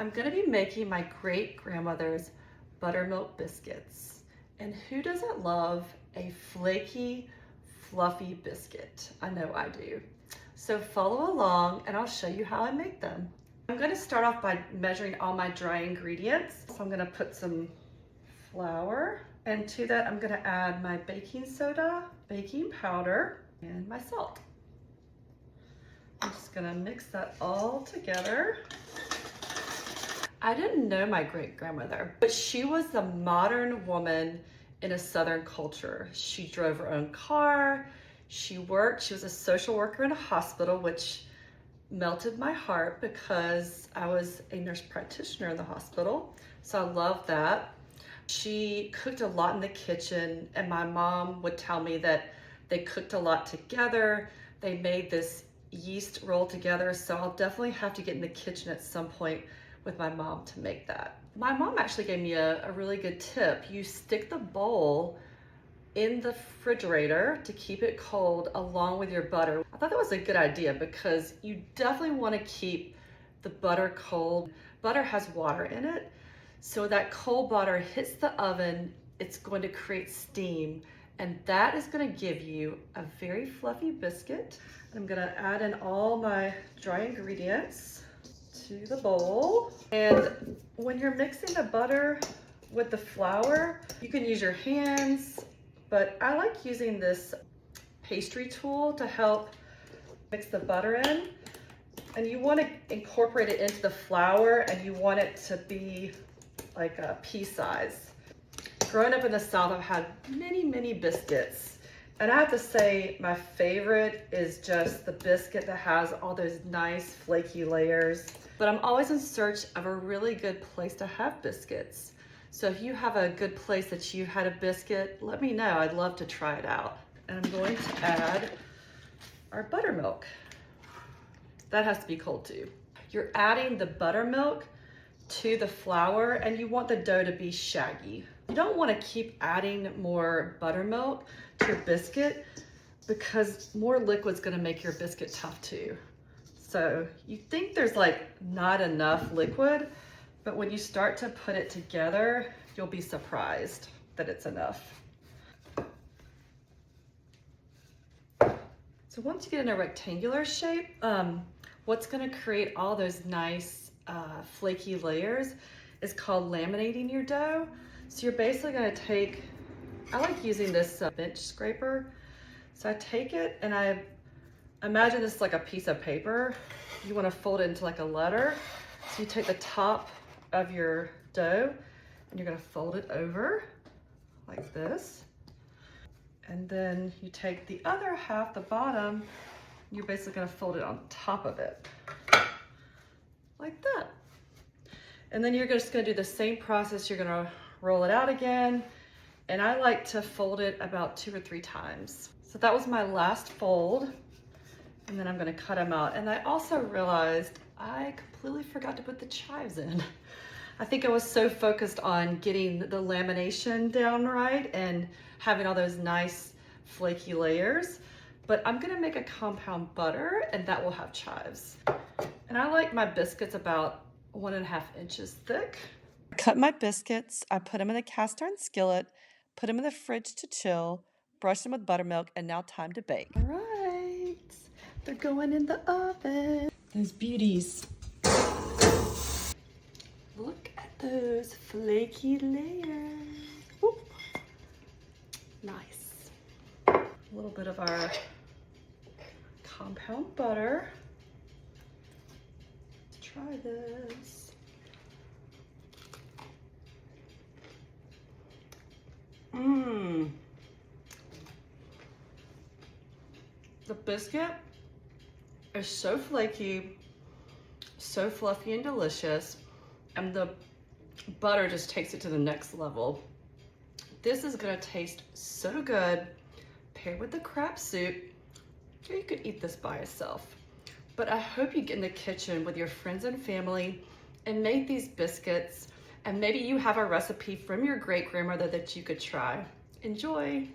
I'm gonna be making my great-grandmother's buttermilk biscuits. And who doesn't love a flaky, fluffy biscuit? I know I do. So follow along and I'll show you how I make them. I'm gonna start off by measuring all my dry ingredients. So I'm gonna put some flour, and to that I'm gonna add my baking soda, baking powder, and my salt. I'm just gonna mix that all together. I didn't know my great-grandmother, but she was the modern woman in a Southern culture. She drove her own car, she worked, she was a social worker in a hospital, which melted my heart because I was a nurse practitioner in the hospital. So I love that. She cooked a lot in the kitchen, and my mom would tell me that they cooked a lot together. They made this yeast roll together, so I'll definitely have to get in the kitchen at some point with my mom to make that. My mom actually gave me a really good tip. You stick the bowl in the refrigerator to keep it cold along with your butter. I thought that was a good idea because you definitely want to keep the butter cold. Butter has water in it, so that cold butter hits the oven, it's going to create steam, and that is going to give you a very fluffy biscuit. I'm going to add in all my dry ingredients to the bowl. And when you're mixing the butter with the flour, you can use your hands, but I like using this pastry tool to help mix the butter in. And you want to incorporate it into the flour, and you want it to be like a pea size. Growing up in the South, I've had many biscuits. And I have to say, my favorite is just the biscuit that has all those nice flaky layers. But I'm always in search of a really good place to have biscuits. So if you have a good place that you've had a biscuit, let me know. I'd love to try it out. And I'm going to add our buttermilk. That has to be cold too. You're adding the buttermilk to the flour, and you want the dough to be shaggy. You don't want to keep adding more buttermilk to your biscuit because more liquid's going to make your biscuit tough too. So you think there's like not enough liquid, but when you start to put it together, you'll be surprised that it's enough. So once you get in a rectangular shape, what's going to create all those nice flaky layers is called laminating your dough. So you're basically going to take, I like using this bench scraper. So I take it and I imagine this is like a piece of paper. You want to fold it into like a letter. So you take the top of your dough and you're going to fold it over like this. And then you take the other half, the bottom, you're basically going to fold it on top of it like that. And then you're just going to do the same process. You're going to roll it out again. And I like to fold it about 2 or 3 times. So that was my last fold. And then I'm going to cut them out. And I also realized I completely forgot to put the chives in. I think I was so focused on getting the lamination down right and having all those nice flaky layers. But I'm going to make a compound butter, and that will have chives. And I like my biscuits about 1.5 inches thick. I cut my biscuits, I put them in a cast iron skillet, put them in the fridge to chill, brush them with buttermilk, and now time to bake. All right, they're going in the oven. Those beauties. Look at those flaky layers. Whoop. Nice. A little bit of our compound butter. Let's try this. The biscuit is so flaky, so fluffy and delicious, and the butter just takes it to the next level. This is gonna taste so good paired with the crab soup, or you could eat this by itself. But I hope you get in the kitchen with your friends and family and make these biscuits, and maybe you have a recipe from your great-grandmother that you could try. Enjoy.